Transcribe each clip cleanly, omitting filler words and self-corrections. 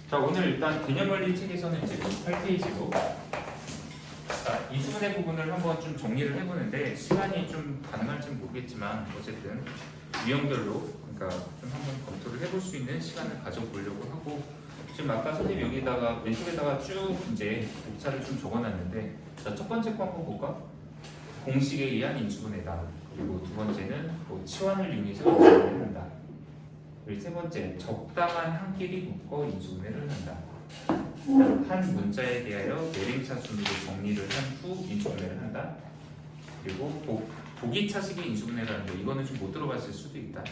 자, 오늘 일단 개념원리 책에서는 이제 8페이지로 인수분해 부분을 한번 좀 정리를 해보는데 시간이 좀 가능할지 모르겠지만 어쨌든 유형별로 그러니까 좀 한번 검토를 해볼 수 있는 시간을 가져보려고 하고 지금 아까 선생님 여기다가 왼쪽에다가 쭉 이제 목차를 좀 적어놨는데 자, 첫 번째 거 한번 볼까? 공식에 의한 인수분해다. 그리고 두 번째는 뭐 치환을 이용해서 인수분해를 한다. 그리고 세 번째 적당한 한 끼리 묶어 인수분해를 한다. 한 문자에 대하여 내림차 순으로 정리를 한 후 인수분해를 한다. 그리고 보기차식의 인수분해를 하는데 이거는 좀 못 들어봤을 수도 있다.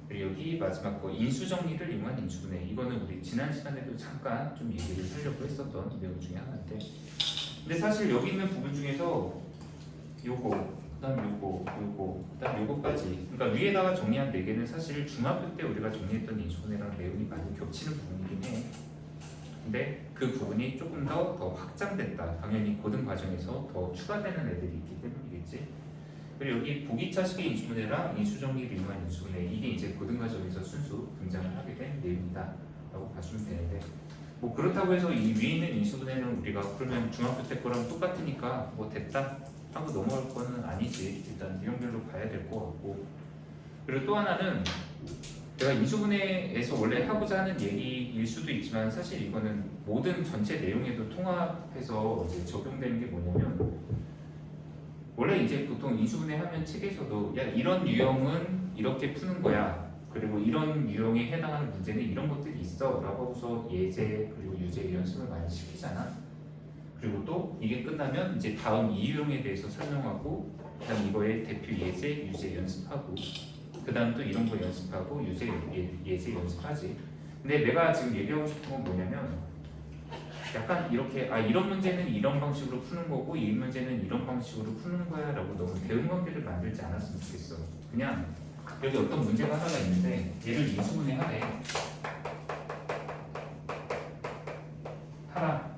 그리고 여기 마지막 거 인수정리를 이용한 인수분해 이거는 우리 지난 시간에도 잠깐 좀 얘기를 하려고 했었던 내용 중에 하나인데 근데 사실 여기 있는 부분 중에서 요거 그다음 요거 그다음 요거까지 그러니까 위에다가 정리한 4개는 사실 중학교 때 우리가 정리했던 인수분해랑 내용이 많이 겹치는 부분이긴 해. 근데 그 부분이 조금 더 확장됐다. 당연히 고등 과정에서 더 추가되는 애들이 있기 때문이겠지. 그리고 여기 보기차식의 인수분해랑 인수정리를 이용한 인수분해 이게 이제 고등 과정에서 순수 등장을 하게 된 내용이다 라고 봐주면 되는데 뭐 그렇다고 해서 이 위에 있는 인수분해는 우리가 그러면 중학교 때 거랑 똑같으니까 뭐 됐다 하고 넘어갈 거는 아니지. 일단 유형별로 봐야 될 것 같고 그리고 또 하나는 내가 인수분해에서 원래 하고자 하는 얘기일 수도 있지만 사실 이거는 모든 전체 내용에도 통합해서 이제 적용되는 게 뭐냐면 원래 이제 보통 인수분해 하면 책에서도 야 이런 유형은 이렇게 푸는 거야 그리고 이런 유형에 해당하는 문제는 이런 것들이 있어 라고 하고서 예제 그리고 유제 연습을 많이 시키잖아. 그리고 또 이게 끝나면 이제 다음 이 유형에 대해서 설명하고 그다음 이거의 대표 예제 유제 연습하고 그 다음 또 이런 거 연습하고 유제 예제 연습하지. 근데 내가 지금 얘기하고 싶은 건 뭐냐면 약간 이렇게 이런 문제는 이런 방식으로 푸는 거고 이 문제는 이런 방식으로 푸는 거야 라고 너무 대응관계를 만들지 않았으면 좋겠어. 그냥 여기 어떤 문제가 하나가 있는데 얘를 인수분해 하라.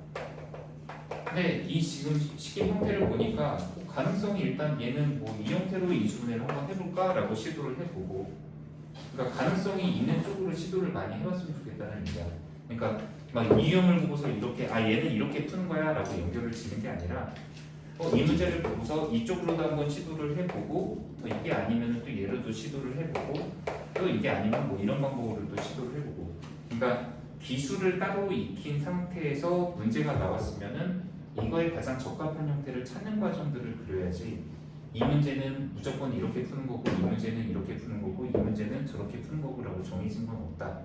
근데 이 지금 식의 형태를 보니까 가능성이 일단 얘는 뭐 이 형태로 인수분해를 한번 해볼까 라고 시도를 해보고 그러니까 가능성이 있는 쪽으로 시도를 많이 해봤으면 좋겠다는 얘기야. 그러니까 막 이 유형을 보고서 이렇게 얘는 이렇게 푸는 거야 라고 연결을 지는 게 아니라 이 문제를 보고서 이쪽으로도 한번 시도를 해보고 이게 아니면 또 얘로도 시도를 해보고 또 이게 아니면 뭐 이런 방법으로 또 시도를 해보고 그러니까 기술을 따로 익힌 상태에서 문제가 나왔으면은 이거에 가장 적합한 형태를 찾는 과정들을 그려야지 이 문제는 무조건 이렇게 푸는 거고 이 문제는 이렇게 푸는 거고 이 문제는 저렇게 푸는 거고 라고 정해진 건 없다.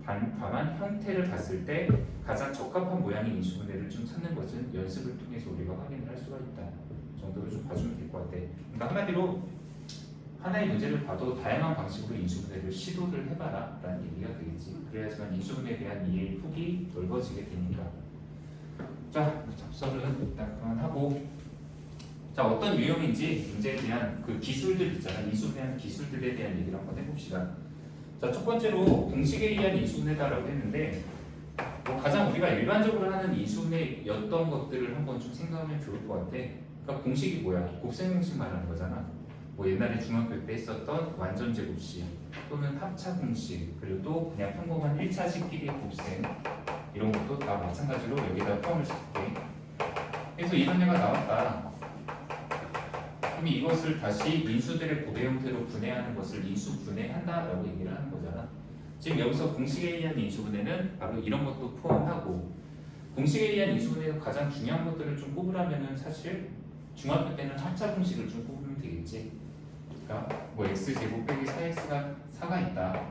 다만 형태를 봤을 때 가장 적합한 모양의 인수분해를 좀 찾는 것은 연습을 통해서 우리가 확인을 할 수가 있다 정도로 좀 봐주면 될 것 같아. 그러니까 한마디로 하나의 문제를 봐도 다양한 방식으로 인수분해를 시도를 해봐라 라는 얘기가 되겠지. 그래야지만 인수분해에 대한 이해의 폭이 넓어지게 되니까. 자, 잡설은 일단 그만하고 자 어떤 유형인지 문제에 대한 그 기술들 있잖아. 인수분해하는 기술들에 대한 얘기를 한번 해봅시다. 자, 첫 번째로 공식에 의한 인수분해다라고 했는데 뭐 가장 우리가 일반적으로 하는 인수분해였던 것들을 한번 좀 생각하면 좋을 것 같아. 그러니까 공식이 뭐야? 곱셈 공식 말하는 거잖아. 뭐 옛날에 중학교 때 했었던 완전 제곱식 또는 합차 공식 그리고 또 그냥 평범한 1차식끼리 곱셈 이런 것도 다 마찬가지로 여기다 포함을 시킬게. 그래서 이런 애가 나왔다. 그럼 이것을 다시 인수들의 고배 형태로 분해하는 것을 인수분해한다라고 얘기를 하는 거잖아. 지금 여기서 공식에 의한 인수분해는 바로 이런 것도 포함하고 공식에 의한 인수분해에서 가장 중요한 것들을 좀 꼽으라면은 사실 중학교 때는 합차 공식을 좀 꼽으면 되겠지. 그러니까 뭐 x제곱 빼기 4x가 4가 있다.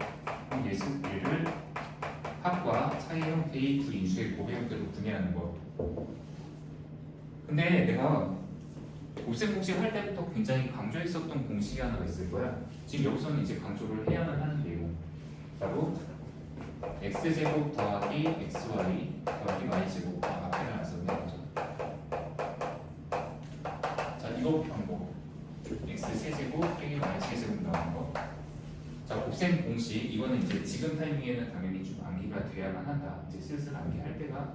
그럼 얘를 합과 차이 형태의 두 인수의 고배 형태로 분해하는 거. 근데 내가 곱셈 공식 할 때부터 굉장히 강조했었던 공식이 하나가 있을 거야. 지금 여기서는 이제 강조를 해야만 하는 내용. 바로 x제곱 더하기 xy 더하기 y제곱 앞에를 안 썼네. 자, 이거 방법. x 세제곱 빼기 y 세제곱 나오는 거. 자, 곱셈 공식 이거는 이제 지금 타이밍에는 당연히 좀 암기가 돼야만 한다. 이제 슬슬 암기할 때가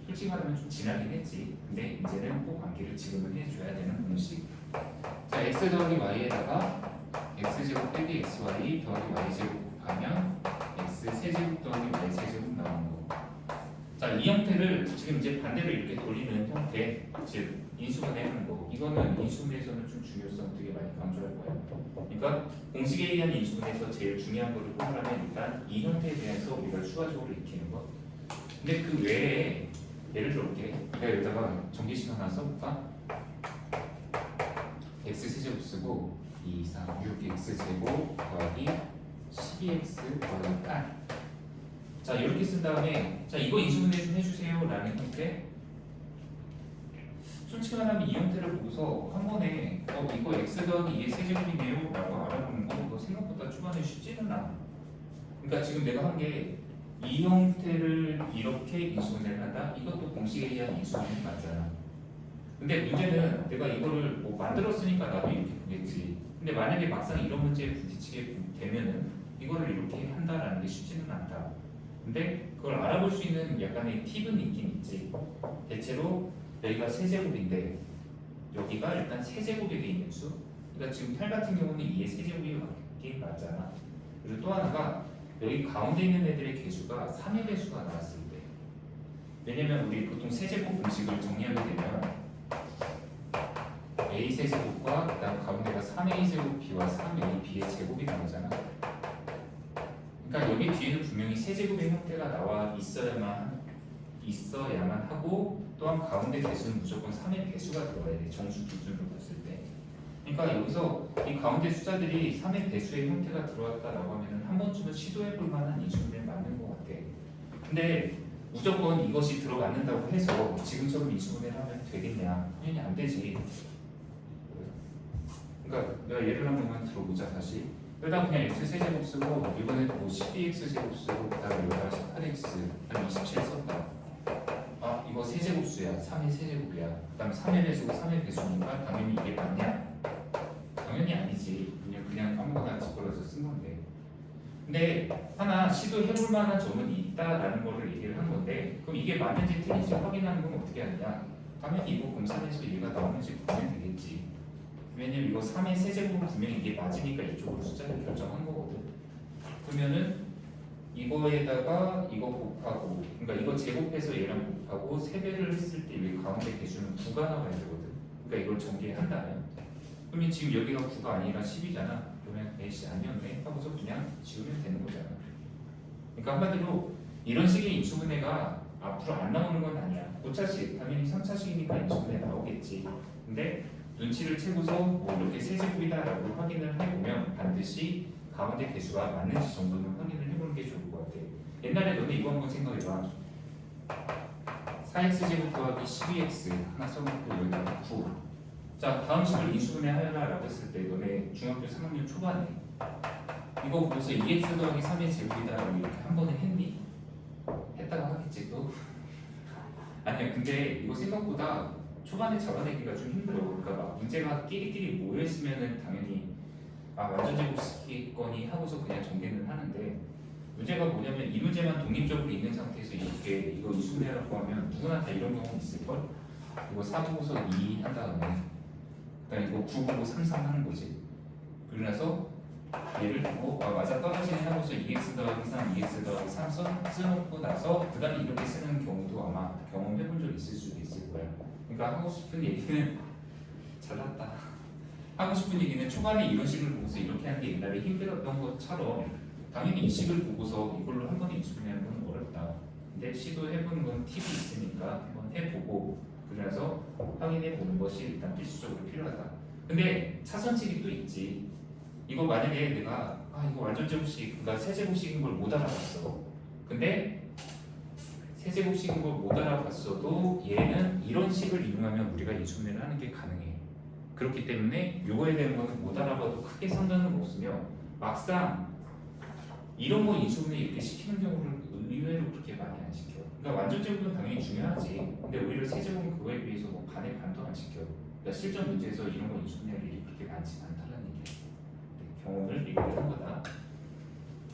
솔직히 말하면 좀 지나긴 했지. 근데 이제는 꼭 암기를 지금은 해줘야 되는 공식. 자, x 더하기 y에다가 x제곱 빼기 xy 더하기 y제곱 곱하면 x 세제곱 더하기 y 세제곱 나오는 거. 이 형태를 지금 이제 반대로 이렇게 돌리는 형태, 즉 인수분해 하는 거. 이거는 인수분해에서는 좀 중요성 되게 많이 강조할 거예요. 그러니까 공식에 의한 인수분해에서 제일 중요한 거를 뽑으라면 일단 이 형태에 대해서 우리가 추가적으로 익히는 거. 근데 그 외에 예를 들어볼게. 내가 여기다가 전기식 하나 써볼까? x세제곱 쓰고 2, 3, 6x제곱 더하기 12x 더하기 8. 자 이렇게 쓴 다음에 자 이거 인수분해 좀 해주세요 라는 형태. 솔직히 말하면 이 형태를 보고서 한 번에 이거 x 더하기 2의 세제곱이네요 라고 알아보는 거 이거 생각보다 초반에 쉽지는 않아. 그러니까 지금 내가 한 게 이 형태를 이렇게 인수분해를 한다? 이것도 공식에 의한 인수분해 맞잖아. 근데 문제는 내가 이거를 뭐 만들었으니까 나도 이렇게 보겠지. 근데 만약에 막상 이런 문제에 부딪히게 되면은 이거를 이렇게 한다라는 게 쉽지는 않다. 근데 그걸 알아볼 수 있는 약간의 팁은 있긴 있지. 대체로 여기가 세제곱인데 여기가 일단 세제곱이 돼 있는 수. 그러니까 지금 8 같은 경우는 2의 세제곱이 맞긴 맞잖아. 그리고 또 하나가 여기 가운데 있는 애들의 개수가 3의 배수가 나왔을 때. 왜냐면 우리 보통 세제곱 공식을 정리하게 되면 a 세제곱과 그다음 가운데가 3a 제곱 b와 3a b의 제곱이 나오잖아. 그러니까 여기 뒤에는 분명히 세제곱의 형태가 나와 있어야만 하고 또한 가운데 개수는 무조건 3의 배수가 들어가야 돼. 정수 기준으로 봤을 때. 그러니까 여기서 이 가운데 숫자들이 3의 배수의 형태가 들어왔다라고 하면 한 번쯤은 시도해볼 만한 인수분해 맞는 것 같아. 근데 무조건 이것이 들어맞는다고 해서 지금처럼 인수분해를 하면 되겠냐? 당연히 안 되지. 그러니까 내가 예를 한 번만 들어보자 다시. 여기다 그냥 x 세제곱 쓰고 이번에 뭐 12x 제곱 쓰고 그다음에 여기다 18x 한 27 썼다. 아 이거 세제곱수야. 3의 세제곱이야. 그다음 3의 배수고 3의 배수니까 당연히 이게 맞냐? 당연히 아니지. 그냥 아무거나 집어넣어서 쓴 건데. 근데 하나 시도해볼 만한 점은 있다라는 거를 얘기를 한 건데 그럼 이게 맞는지 틀린지 확인하는 건 어떻게 하느냐? 당연히 이거 검산해서 얘가 나오는지 보면 되겠지. 왜냐면 이거 3의 세제곱은 분명히 이게 맞으니까 이쪽으로 숫자를 결정한 거거든. 그러면은 이거에다가 이거 곱하고 그러니까 이거 제곱해서 얘랑 곱하고 3배를 했을 때 여기 가운데 개수는 9가 나와야 되거든. 그러니까 이걸 전개한다면 그러면 지금 여기가 9가 아니라 10이잖아. 그러면 에이씨 아니었네 하고서 그냥 지우면 되는 거잖아. 그러니까 한마디로 이런 식의 인수분해가 앞으로 안 나오는 건 아니야. 5차식 당연히 3차식이니까 인수분해 나오겠지. 근데 눈치를 채고서 뭐 이렇게 세제곱이다라고 확인을 해보면 반드시 가운데 개수가 맞는지 정도는 확인을 해보는 게 좋을 것 같아. 옛날에 너네 이거 한번 생각해봐. 4x 제곱 더하기 12x 하나 써놓고 여기다가 9. 자 다음 식을 인수분해 하여라라고 했을 때 너네 중학교 3학년 초반에 이거 보고서 2x 더하기 3의 제곱이다라고 이렇게 한 번에 했니? 했다고 하겠지 또? 아니야 근데 이거 생각보다 초반에 잡아내기가 좀 힘들어. 그러니까 막 문제가 끼리끼리 모여있으면은 당연히 완전 제곱시키거니 하고서 그냥 전개는 하는데 문제가 뭐냐면 이 문제만 독립적으로 있는 상태에서 이렇게 이거 인수분해라고 하면 누구나 다 이런 경우 있을걸? 이거 4 보고서 2 한 다음에 그다음에 이거 9 보고 3, 3 하는 거지. 그러고 나서 얘를 두고 맞아 떨어지네 하고서 2x 더하기 3, 2x 더하기 3 써놓고 나서 그 다음에 이렇게 쓰는 경우도 아마 경험해본 적 있을 수도 있을 거야. 그러니까 하고 싶은 얘기는 잘났다. 하고 싶은 얘기는 초반에 이런 식을 보고서 이렇게 하는 게 옛날에 힘들었던 것처럼 당연히 이 식을 보고서 이걸로 한 번에 인수분해하는 건 어렵다. 근데 시도해보는 건 팁이 있으니까 한번 해보고 그래서 확인해 보는 것이 일단 필수적으로 필요하다. 근데 차선책이 또 있지. 이거 만약에 내가 이거 완전 제곱식, 그러니까 세제곱식인 걸 못 알아봤어. 근데 세제곱식인 걸 못 알아봤어도 얘는 이런 식을 이용하면 우리가 인수분해를 하는 게 가능해. 그렇기 때문에 요거에 대한 거는 못 알아봐도 크게 상관은 없으며 막상 이런 거 인수분해 이렇게 시키는 경우를 의외로 그렇게 많이 안 시켜. 그러니까 완전 제곱은 당연히 중요하지. 근데 오히려 세제곱은 그거에 비해서 뭐 반의 반도 안 시켜. 그러니까 실전 문제에서 이런 거 인수분해할 일이 그렇게 많지 않다는 얘기야. 경험을 얘기를 한 거다.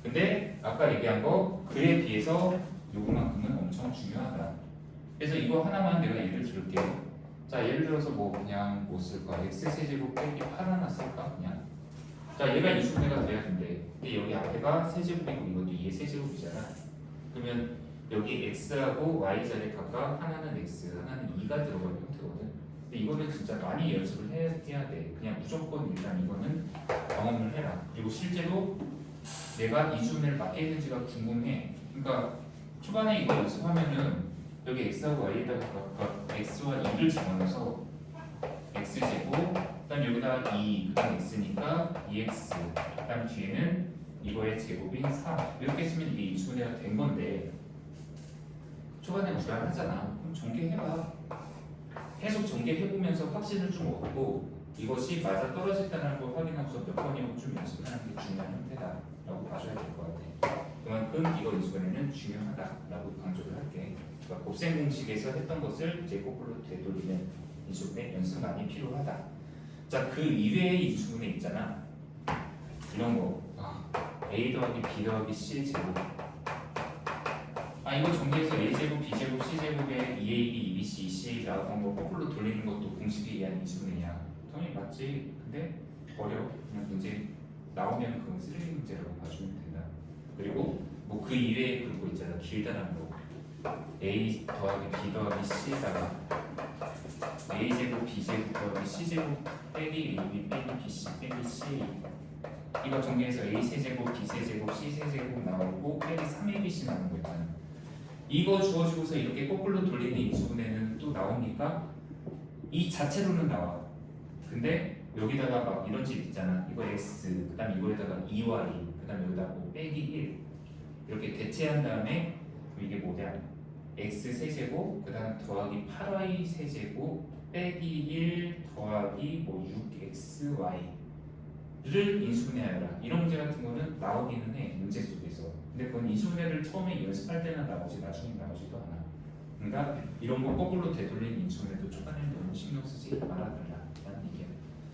근데 아까 얘기한 거 그에 비해서 요거만큼은 엄청 중요하다. 그래서 이거 하나만 내가 예를 들을게요. 자 예를 들어서 뭐 그냥 뭐 쓸까? x세제곱 빼기 8 하나 쓸까? 그냥 자 얘가 인수분해가 돼야 된대. 근데 여기 앞에가 세제곱이고 이것도 얘 세제곱이잖아. 그러면 여기 x하고 y 자리에 각각 하나는 x, 하나는 2가 들어간 형태거든. 근데 이거를 진짜 많이 연습을 해야 돼. 그냥 무조건 일단 이거는 경험을 해라. 그리고 실제로 내가 이수분해를 맞게 했는지가 궁금해. 그러니까 초반에 이거 연습하면은 여기 x하고 y에다가 각각 x와 2를 집어넣어서 x제곱, 그다음 여기다가 2, 그다음 x니까 2x, 그다음 뒤에는 이거의 제곱인 4 이렇게 쓰면 이게 이수분해가 된 건데 초반에 불안하잖아. 그럼 전개해봐. 계속 전개해보면서 확신을 좀 얻고 이것이 맞아 떨어진다는 걸 확인하고서 몇 번이고 좀 연습하는 게 중요한 형태다라고 봐줘야 될 것 같아. 그만큼 이거 이수분해는 중요하다라고 강조를 할게. 그러니까 곱셈 공식에서 했던 것을 이제 거꾸로 되돌리는 이수분해 연습 많이 필요하다. 자, 그 이외의 이수분해 있잖아. 이런 거. a 더하기 b 더하기 c 제곱. 이거 정리해서 a제곱, b제곱, c제곱에 2ab, 2bc, 2ca 나왔던 거 거꾸로 돌리는 것도 공식에 의한 이수분해야. 당연히 맞지. 근데 어려워. 그냥 문제 나오면 그건 쓰레기 문제라고 봐주면 된다. 그리고 뭐 그 이외에 그런 거 있잖아. 길다란 거. a 더하기 b 더하기 c에다가 a제곱, b제곱 더하기 c제곱 빼기 ab 빼기 bc 빼기 c 이거 정리해서 a 세제곱, b 세제곱, c 세제곱 나오고 빼기 3abc 나오는 거 있잖아. 이거 주어주고서 이렇게 거꾸로 돌리는 인수분해는 또 나옵니까? 이 자체로는 나와. 근데 여기다가 막 이런 식 있잖아. 이거 x, 그 다음 이거에다가 2y, 그 다음 여기다가 뭐 빼기 1 이렇게 대체한 다음에 이게 뭐냐? x 세제곱, 그 다음 더하기 8y 세제곱 빼기 1 더하기 뭐 6xy 를 인수분해하여라. 이런 문제 같은 거는 나오기는 해. 문제 속에서. 근데 그건 인수분해를 처음에 연습할 때는 나오지 나중에 나오지도 않아. 그러니까 이런 거 거꾸로 되돌린 인수분해도 초반에는 너무 신경 쓰지 말아달라는 얘기야.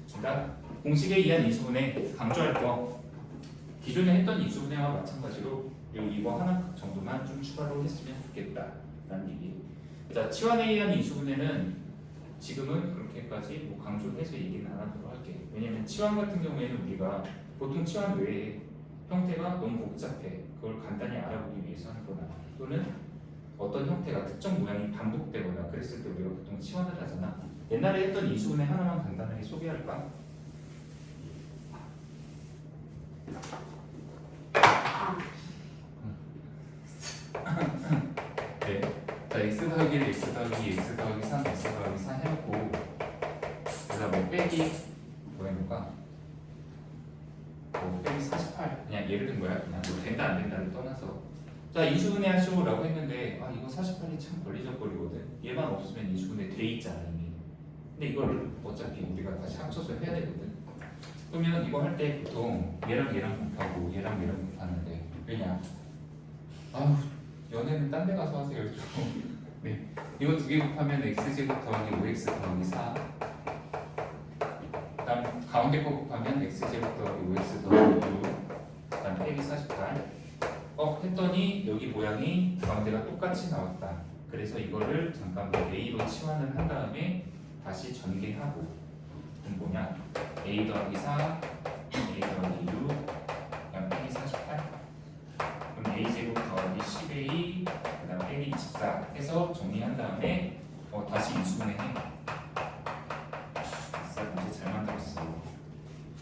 그러니까 공식에 의한 인수분해 강조할 거 기존에 했던 인수분해와 마찬가지로 이거 하나 정도만 좀 추가로 했으면 좋겠다라는 얘기. 자, 치환에 의한 인수분해는 지금은 그렇게까지 뭐 강조를 해서 얘기는 안 하도록 할게. 왜냐면 치환 같은 경우에는 우리가 보통 치환 외에 형태가 너무 복잡해. 그걸 간단히 알아보기 위해서 하는 거나 또는 어떤 형태가 특정 모양이 반복되거나 그랬을 때 우리가 보통 치환을 하잖아. 옛날에 했던 이수분해 하나만 간단하게 소개할까? 네. 자, x 더하기 1, x 더하기 2, x 더하기 3, x 더하기 4 해놓고 그다음 뭐 빼기 뭐 해볼까? 뭐 빼기 48 그냥 예를 든 거야. 그냥 뭐 된다 안 된다를 떠나서 자 이수분해 하시오라고 했는데 이거 48이 참 걸리적거리거든. 얘만 없으면 이수분해 돼 있잖아 이미. 근데 이걸 어차피 우리가 다시 합쳐서 해야 되거든. 그러면 이거 할 때 보통 얘랑 곱하고 얘랑 곱하는데 왜냐? 연애는 딴 데 가서 하세요 좀. 네. 이거 두 개 곱하면 x제곱 더하기 5x 더하기 4 그다음 가운데 거 곱하면 x제곱 더하기 5x 더하기 6 그다음 빼기 48 했더니 여기 모양이 가운데가 똑같이 나왔다. 그래서 이거를 잠깐 a로 치환을 한 다음에 다시 전개하고 그럼 뭐냐? a 더하기 4 a 더하기 6 그다음 빼기 48 그럼 a제곱 더하기 10a 그 다음 빼기 24 해서 정리한 다음에 다시 인수분해 해. 진짜 문제 잘 만들었어.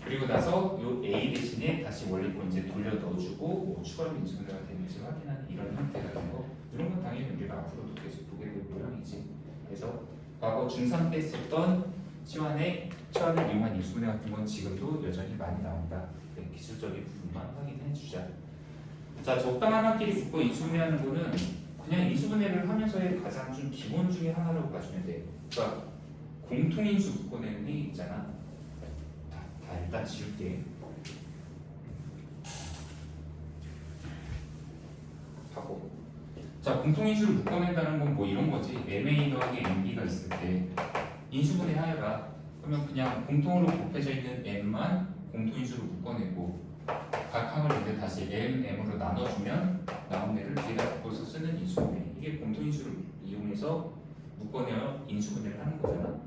그리고 나서 요 a 대신에 다시 원래 거 이제 돌려 넣어주고 뭐 추가로 인수분해가 되는지 확인하는 이런 형태 같은 거 이런 건 당연히 우리가 앞으로도 계속 보게 될 모양이지. 그래서 과거 중3 때 썼던 치환을 이용한 인수분해 같은 건 지금도 여전히 많이 나온다. 기술적인 부분만 확인해 주자. 자, 적당한 합끼리 묶어 인수분해하는 거는 그냥 인수분해를 하면서의 가장 좀 기본 중에 하나라고 봐주면 돼. 그러니까 공통인수 묶어내는 게 있잖아. 다 일단 지울게. 하고. 자, 공통인수를 묶어낸다는 건 뭐 이런 거지. MA 더하기 MB가 있을 때 인수분해 하여라. 그러면 그냥 공통으로 곱해져 있는 M만 공통인수로 묶어내고 각 항을 이제 다시 M으로 나눠주면 나온 애를 뒤에다 묶어서 쓰는 인수분해. 이게 공통인수를 이용해서 묶어내어 인수분해를 하는 거잖아.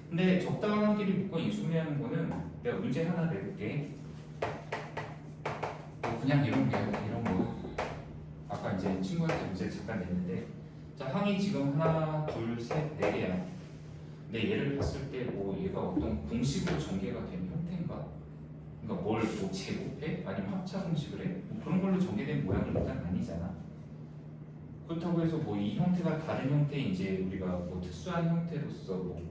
근데 적당한 한끼리 묶어 인수분해하는 거는 내가 문제 하나 내볼게. 그냥 이런 거 아까 이제 친구한테 문제 잠깐 냈는데, 자 항이 지금 하나, 둘, 셋, 네 개야. 근데 얘를 봤을 때 뭐 얘가 어떤 공식으로 전개가 된 형태인가? 그러니까 뭘 뭐 제곱해? 아니면 합차 공식을 해? 뭐 그런 걸로 전개된 모양은 일단 아니잖아. 그렇다고 해서 뭐 이 형태가 다른 형태 이제 우리가 뭐 특수한 형태로서 뭐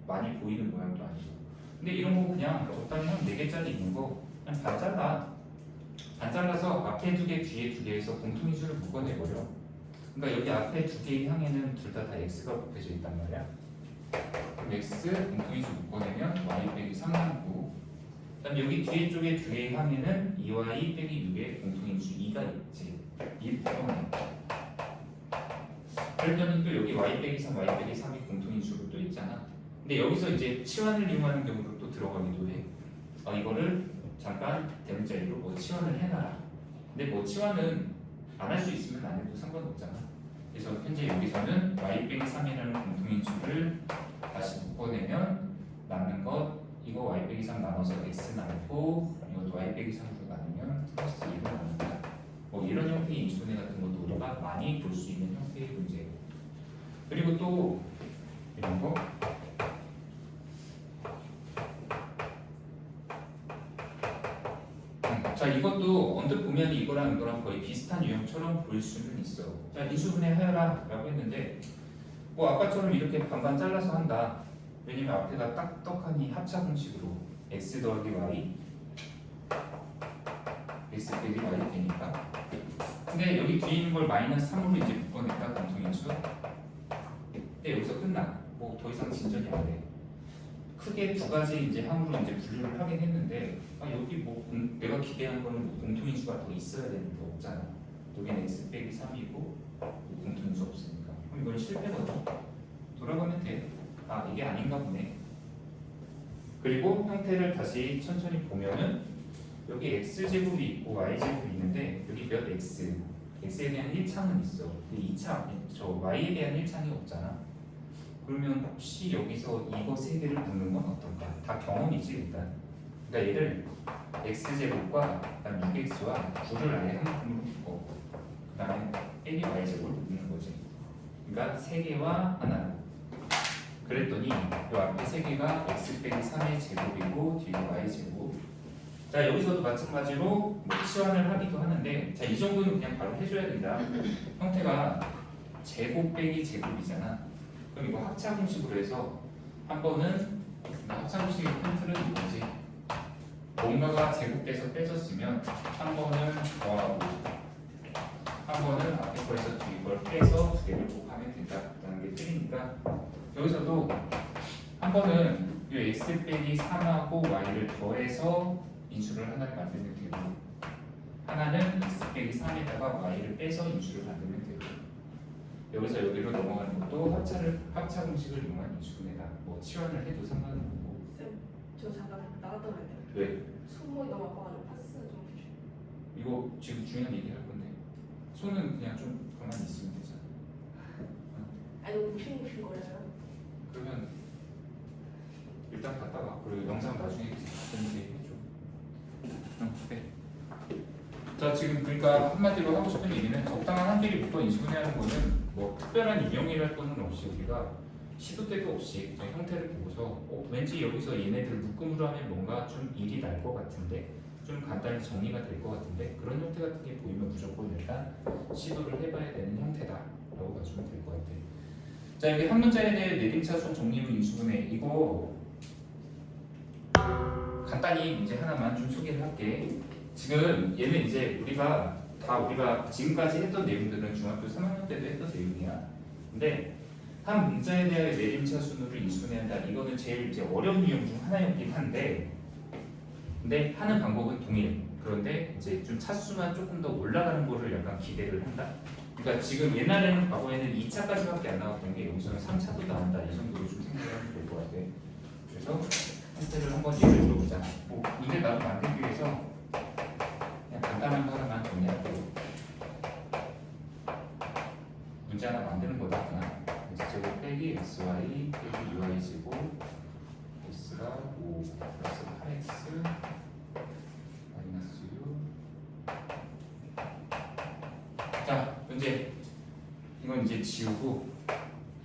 많이 보이는 모양도 아니고. 근데 이런 거 그냥 적당히 한 4개짜리 있는 거 그냥 반 잘라. 반 잘라서 앞에 2개, 뒤에 2개에서 공통인수를 묶어내버려. 그러니까 여기 앞에 2개의 항에는 둘 다 x가 곱해져 있단 말이야. 그럼 x 공통인수 묶어내면 y 빼기 3 남고, 그다음 여기 뒤에 쪽에 2개의 항에는 2y 빼기 6의 공통인수 2가 있지. 1 빼면 그랬더니 또 여기 y 빼기 3, y 빼기 3이 공통인수로 또 있잖아. 근데 여기서 이제 치환을 이용하는 경우도 또 들어가기도 해. 이거를 잠깐 대문자 1로 뭐 치환을 해놔라. 근데 뭐 치환은 안 할 수 있으면 안 해도 상관없잖아. 그래서 현재 여기서는 y 빼기 3이라는 공통인수를 다시 묶어내면 남는 것 이거 y 빼기 3 나눠서 x 남고, 이것도 y 빼기 3으로 나누면 플러스 1로 나눈다. 뭐 이런 형태의 인수분해 같은 것도 우리가 많이 볼 수 있는 형태의 문제예요. 그리고 또 이런 거 자 이것도 언뜻 보면 이거랑 거의 비슷한 유형처럼 보일 수는 있어. 자 인수분해 하여라 라고 했는데 뭐 아까처럼 이렇게 반반 잘라서 한다. 왜냐면 앞에가 딱 떡하니 합차 공식으로 x 더하기 y x 빼기 y 되니까. 근데 여기 뒤에 있는 걸 마이너스 3으로 이제 묶어냈다 공통인수. 근데 여기서 끝나. 뭐 더 이상 진전이 안 돼. 크게 2가지 이제 항으로 이제 분류를 하긴 했는데 여기 뭐 내가 기대한 거는 뭐 공통인수가 더 있어야 되는데 없잖아. 여기는 x 빼기 3이고 공통인수 없으니까. 그럼 이건 실패거든. 돌아가면 돼. 이게 아닌가 보네. 그리고 형태를 다시 천천히 보면은 여기 x제곱이 있고 y제곱이 있는데 여기 몇 x? x에 대한 1창은 있어. 근데 2창, 저 y에 대한 1창이 없잖아. 그러면 혹시 여기서 이거 3개를 묶는 건 어떨까? 다 경험이지 일단. 그러니까 얘를 x제곱과 그다음 6x와 9를 아예 한 묶음으로 묶고 그 다음에 빼기 y제곱을 묶는 거지. 그러니까 3개와 하나. 그랬더니 이 앞에 3개가 x 빼기 3의 제곱이고 뒤에 y제곱. 자 여기서도 마찬가지로 뭐 치환을 하기도 하는데 자 이 정도는 그냥 바로 해줘야 된다. 형태가 제곱 빼기 제곱이잖아. 그럼 이거 합차 공식으로 해서 한 번은 합차 공식의 큰 틀은 이거지. 뭔가가 제곱돼서 빼졌으면 한 번은 더하고 한 번은 앞에 거에서 뒤에 걸 빼서 2개를 곱하면 된다라는 게 틀리니까 여기서도 한 번은 이 x 빼기 3하고 y를 더해서 인수를 하나를 만들면 되고 하나는 x 빼기 3에다가 y를 빼서 인수를 만들면 되고 여기서 여기로 넘어가는 것도 합차 공식을 이용한 인수분해다. 뭐 치환을 해도 상관은 없고. 쌤, 저 잠깐 나갔다 와야 돼요. 왜? 손목이 너무 아파가지고 파스 좀 해주세요. 이거 지금 중요한 얘기 할 건데 손은 그냥 좀 가만히 있으면 되잖아. 아니 너무 욱신욱신 거려요. 그러면 일단 갔다 와. 그리고 영상 나중에 재밌게 해줘. 네. 자 지금 그러니까 한마디로 하고 싶은 얘기는 적당한 한계를 묶어 인수분해하는 거는 뭐 특별한 유형이랄 거는 없이 우리가 시도 때도 없이 그냥 형태를 보고서 왠지 여기서 얘네들 묶음으로 하면 뭔가 좀 일이 날 것 같은데 좀 간단히 정리가 될 것 같은데 그런 형태 같은 게 보이면 무조건 일단 시도를 해봐야 되는 형태다라고 봐주면 될 것 같아. 자 여기 한 문자에 대해 내림차순 정리 후 인수분해 이거 간단히 문제 하나만 좀 소개를 할게. 지금 얘는 이제 우리가 지금까지 했던 내용들은 중학교 3학년 때도 했던 내용이야. 근데 한 문자에 대해 내림차순으로 인수분해한다. 이거는 제일 이제 어려운 유형 중 하나였긴 한데, 근데 하는 방법은 동일. 그런데 이제 좀 차수만 조금 더 올라가는 거를 약간 기대를 한다. 그러니까 지금 옛날에는 과거에는 2차까지밖에 안 나왔던 게 여기서는 3차도 나온다. 이 정도로 좀 생각하면 될 것 같아. 그래서 형태를 한번 예를 들어보자. 뭐 문제 나도 만들기 위해서 그냥 간단한 거 하나만 정리할게요. 문제 하나 만드는 거다 그냥. x제곱 빼기 xy 빼기 2y제곱 x가 5 플러스 8x 마이너스 6. 자 문제 그럼 이제 지우고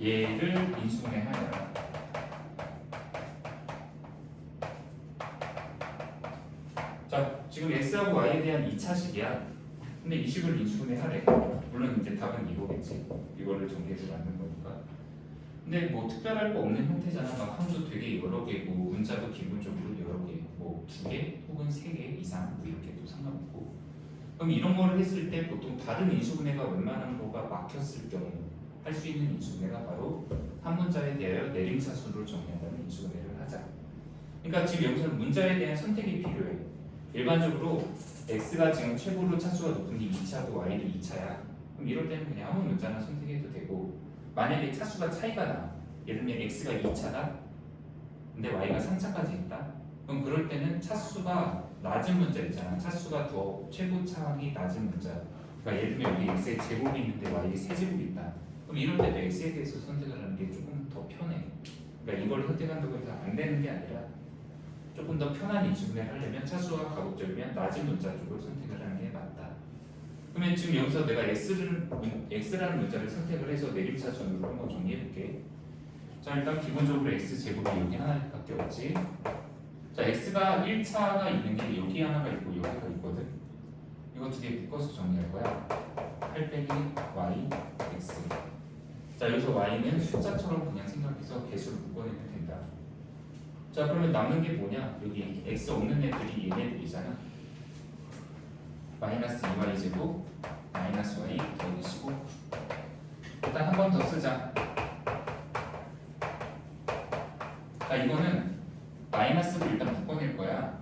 얘를 인수분해하여라. 자, 지금 x하고 y에 대한 2차식이야. 근데 이 식을 인수분해하래. 물론 이제 답은 이거겠지. 이거를 정리해서 만든 거니까. 근데 뭐 특별할 거 없는 형태잖아. 막 함수 되게 여러 개고 문자도 기본적으로 여러 개, 뭐 2개 혹은 3개 이상 뭐 이렇게 도 상관없고. 그럼 이런 거를 했을 때 보통 다른 인수분해가 웬만한 거가 막혔을 경우 할 수 있는 인수분해가 바로 한 문자에 대하여 내림차순으로 정리한다는 인수분해를 하자. 그러니까 지금 여기서는 문자에 대한 선택이 필요해. 일반적으로 x가 지금 최고로 차수가 높은 게 2차고 y도 2차야. 그럼 이럴 때는 그냥 아무 문자나 선택해도 되고, 만약에 차수가 차이가 나, 예를 들면 x가 2차다 근데 y가 3차까지 있다, 그럼 그럴 때는 차수가 낮은 문자 있잖아. 차수가 더 최고 차항이 낮은 문자, 그러니까 예를 들면 여기 x의 제곱이 있는데 y의 세제곱이 있다, 그럼 이럴 때도 x에 대해서 선택을 하는 게 조금 더 편해. 그러니까 이걸 선택한다고 해서 안 되는 게 아니라 조금 더 편한 인수분해를 하려면 차수가 가급적이면 낮은 문자 쪽을 선택을 하는 게 맞다. 그러면 지금 여기서 내가 x라는 문자를 선택을 해서 내림차순으로 한번 정리해볼게. 자, 일단 기본적으로 x제곱이 여기 하나밖에 없지. 자, x가 1차가 있는 게 여기 하나가 있고 여기가 있거든. 이거 두 개 묶어서 정리할 거야. 8 빼기 y x. 자, 여기서 y는 숫자처럼 그냥 생각해서 개수를 묶어내면 된다. 자, 그러면 남는 게 뭐냐? 여기 x 없는 애들이 얘네들이잖아. 마이너스 2y 제곱 마이너스 y 더하기 15. 일단 한 번 더 쓰자. 자, 이거는 마이너스를 일단 묶어낼 거야.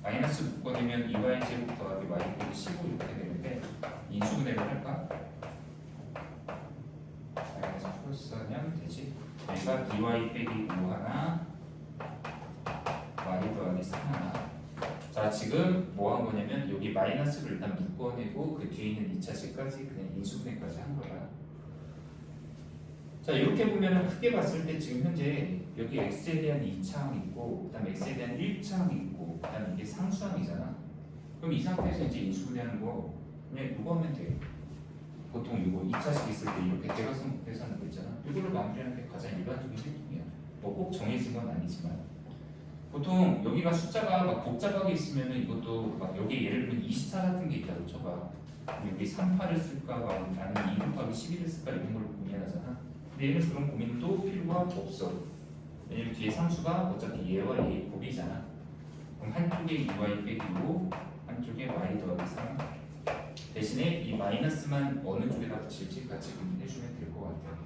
마이너스 묶어내면 2y 제곱 더하기 y 빼기 15 이렇게 되는데 인수분해를 할까? 마이너스 플러스 하면 되지. 여기가 dy 빼기 5 하나 y 더하기 3 하나. 자, 지금 뭐 한 거냐면 여기 마이너스를 일단 묶어내고 그 뒤에 있는 2차식까지 그냥 인수분해까지 한 거야. 자, 이렇게 보면은 크게 봤을 때 지금 현재 여기 x에 대한 2차항이 있고 그다음에 x에 대한 1차항이 있고 그다음에 이게 상수항이잖아. 그럼 이 상태에서 이제 인수분해하는 거 그냥 이거 하면 돼. 보통 이거 2차식 있을 때 이렇게 대각선 곱해서 하는 거 있잖아. 이걸로 마무리하는 게 가장 일반적인 행동이야. 뭐 꼭 정해진 건 아니지만 보통 여기가 숫자가 막 복잡하게 있으면은 이것도 막 여기 예를 들면 24 같은 게 있다고 쳐봐. 여기 38을 쓸까 아니면 2 곱하기 11을 쓸까 이런 걸 고민하잖아. 근데 얘는 그런 고민도 필요가 없어. 왜냐면 뒤에 상수가 어차피 얘와 얘의 곱이잖아. 그럼 한쪽에 2y 빼기 5, 한쪽에 y 더하기 3. 대신에 이 마이너스만 어느 쪽에다 붙일지 같이 고민해주면 될 것 같아.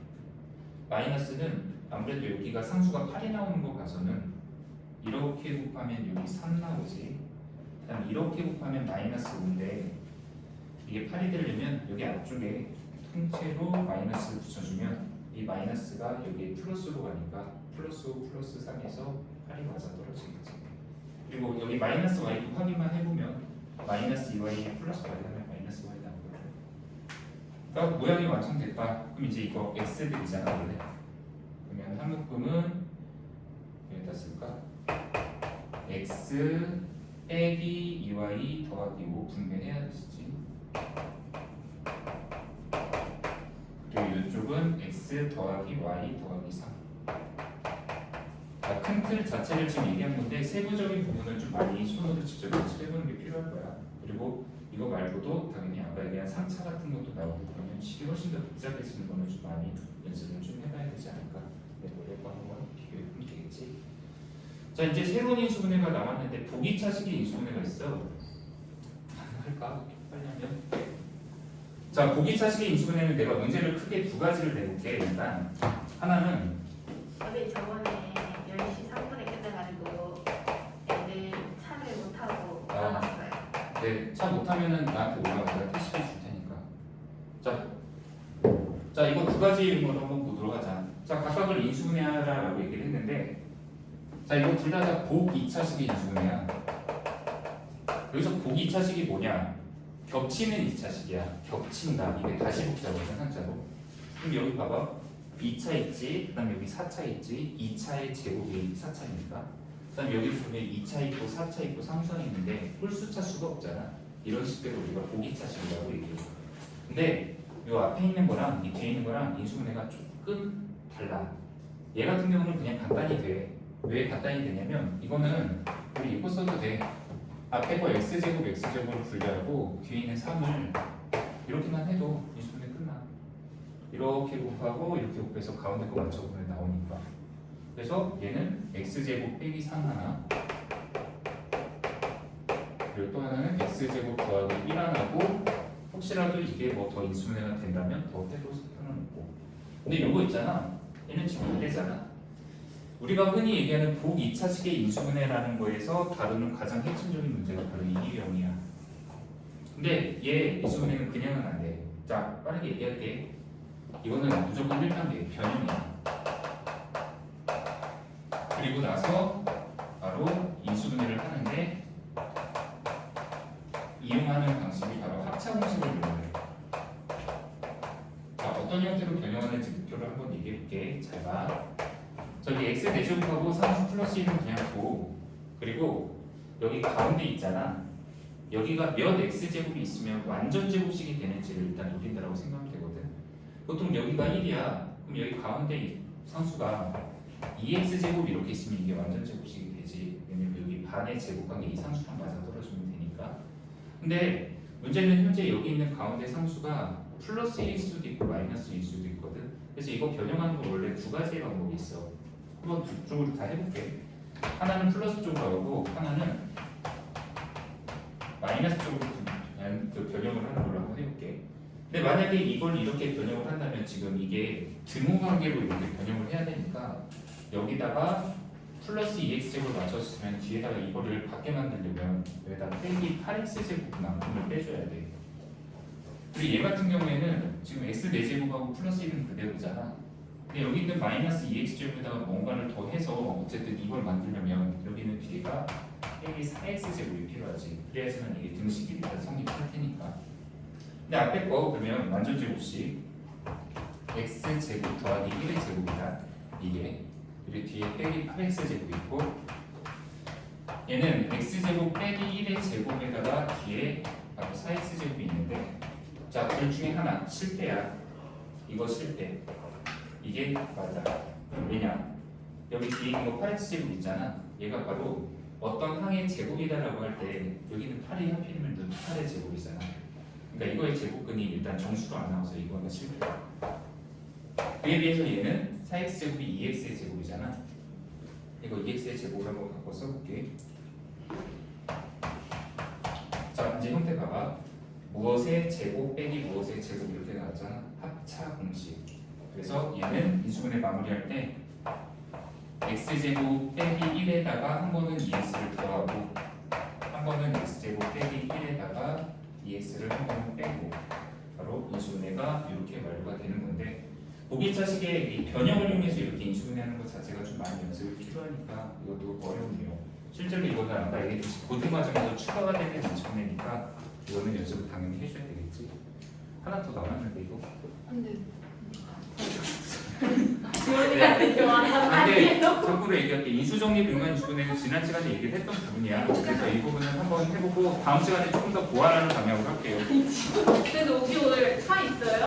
마이너스는 아무래도 여기가 상수가 8이 나오는 거 봐서는 이렇게 곱하면 여기 3 나오지. 그다음 이렇게 곱하면 마이너스 5인데 이게 8이 되려면 여기 앞쪽에 통째로 마이너스를 붙여주면 이 마이너스가 여기 플러스로 가니까 플러스 5 플러스 3에서 8이 맞아 떨어지겠지. 그리고 여기 마이너스 y도 확인만 해보면 마이너스 2y 플러스 y 하면 마이너스 y 나오거든. 그러니까 모양이 완성됐다. 그럼 이제 이거 x들이잖아 원래. 그러면 한 묶음은 여기다 쓸까? x 빼기 2y 더하기 5 분배해야 되지. 그리고 이쪽은 x 더하기 y 더하기 3. 큰 틀 자체를 지금 얘기한 건데 세부적인 부분을 좀 많이 손으로 직접 연습해보는 게 필요할 거야. 그리고 이거 말고도 당연히 아까 얘기한 3차 같은 것도 나오고 그러면 식이 훨씬 더 복잡해지는 거는 좀 많이 연습을 좀 해봐야 되지 않을까. 내 노력과 한번 비교해보면 되겠지. 자, 이제 새로운 인수분해가 남았는데 보기차식의 인수분해가 있어. 가능할까? 빨리 하면. 자, 보기차식의 인수분해는 내가 문제를 크게 두 가지를 내볼게. 일단 하나는 어제 저번에 10시 3분에 끝나가지고 애들 차를 못 타고 나갔어요. 네, 차 못하면은 나한테 올라와. 내가 택시 줄 테니까. 자, 이거 두 가지 걸 한번 보도록 하자. 자, 각각을 인수분해하라고 얘기를 했는데, 자, 이거 둘 다 복 2차식의 인수분해야. 여기서 복 2차식이 뭐냐? 겹치는 2차식이야. 겹친다. 이게 다시 복잡하죠, 한자로. 그럼 여기 봐봐. 2차 있지, 그 다음에 여기 4차 있지, 2차의 제곱이 4차니까. 그 다음에 여기 보면 2차 있고 4차 있고 상수항이 있는데 홀수차 수가 없잖아. 이런 식대로 우리가 보기차식이라고 얘기해요. 근데 이 앞에 있는 거랑 이 뒤에 있는 거랑 인수분해가 조금 달라. 얘 같은 경우는 그냥 간단히 돼. 왜 간단히 되냐면 이거는 우리 이거 써도 돼. 앞에 거 x제곱 x제곱을 분리하고 뒤에 있는 3을 이렇게만 해도 인수분해 끝나. 이렇게 곱하고 이렇게 곱해서 가운데 거 맞춰보면 나오니까. 그래서 얘는 x제곱 빼기 3 하나, 그리고 또 하나는 x제곱 더하기 1 하나고, 혹시라도 이게 뭐 더 인수분해가 된다면 더 해도 상관은 없고. 근데 이거 있잖아, 얘는 지금 안 되잖아. 우리가 흔히 얘기하는 복 2차식의 인수분해라는 거에서 다루는 가장 핵심적인 문제가 바로 이 유형이야. 근데 얘 인수분해는 그냥은 안 돼. 자, 빠르게 얘기할게. 이거는 무조건 1단계 변형이야. 그리고 나서 바로 인수분해를 하는데 이용하는 방식이 바로 합차 공식을 이용해. 자, 어떤 형태로 변형하는지 목표를 한번 얘기해 볼게. 잘 봐. 저기 x 대제곱하고 상수 플러스 1은 그냥 고, 그리고 여기 가운데 있잖아. 여기가 몇 x제곱이 있으면 완전 제곱식이 되는지를 일단 노린다라고 생각하면 되거든. 보통 여기가 1이야. 그럼 여기 가운데 상수가 2x제곱 이렇게 있으면 이게 완전 제곱식이 되지. 왜냐면 여기 반의 제곱관계 이 상수랑 맞아 떨어지면 되니까. 근데 문제는 현재 여기 있는 가운데 상수가 플러스 1일 수도 있고 마이너스 1일 수도 있거든. 그래서 이거 변형하는 거 원래 두 가지의 방법이 있어. 한번 두 쪽으로 다 해볼게. 하나는 플러스 쪽으로 하고 하나는 마이너스 쪽으로 그 변형을 하는 걸로 한번 해볼게. 근데 만약에 이걸 이렇게 변형을 한다면 지금 이게 등호관계로 이렇게 변형을 해야 되니까 여기다가 플러스 2x제곱을 맞췄으면 뒤에다가 이거를 밖에 만들려면 여기다 빼기 8x제곱만큼을 빼줘야 돼. 그리고 얘 같은 경우에는 지금 x 4제곱하고 플러스 1은 그대로잖아. 근데 여기 있는 마이너스 2x제곱에다가 뭔가를 더 해서 어쨌든 이걸 만들려면 여기는 뒤에가 빼기 4x제곱이 필요하지. 그래야지만 이게 등식이 일단 성립할 테니까. 근데 앞에 거 그러면 완전 제곱식 x제곱 더하기 1의 제곱이다. 이게. 그리고 뒤에 빼기 8x제곱이 있고, 얘는 x제곱 빼기 1의 제곱에다가 뒤에 바로 4x제곱이 있는데, 자, 둘 중에 하나 실패야. 이거 실패. 이게 맞아. 왜냐? 여기 뒤에 있는 거 8x제곱 있잖아. 얘가 바로 어떤 항의 제곱이다라고 할 때 여기는 8이 하필이면 8의 제곱이잖아. 그러니까 이거의 제곱근이 일단 정수로 안 나와서 이거는 실패야. 그에 비해서 얘는 4x제곱이 2x의 제곱이잖아. 이거 2x의 제곱을 한번 갖고 써볼게. 자, 이제 형태 봐봐. 무엇의 제곱 빼기 무엇의 제곱 이렇게 나왔잖아. 합차 공식. 그래서 얘는 인수분해 마무리할 때 x제곱 빼기 1에다가 한 번은 2x를 더하고 한 번은 x제곱 빼기 1에다가 2x를 한 번은 빼고 바로 인수분해가 이렇게 완료가 되는 건데, 보기차식의 이 변형을 이용해서 이렇게 인수분해하는 것 자체가 좀 많이 연습이 필요하니까 이것도 어려운 유형. 실제로 이거는 아까 얘기했듯이 고등과정에서 추가가 되는 인수분해니까 이거는 연습을 당연히 해줘야 되겠지. 하나 더 남았는데 이거. 근데 지원이가 되게 많아. 근데 참고로 얘기할게. 인수정리 불만 인수분해는 지난 시간에 얘기를 했던 부분이야. 그래서 이 부분은 한번 해보고 다음 시간에 조금 더 보완하는 방향으로 할게요. 그래도 우리 오늘 차 있어요?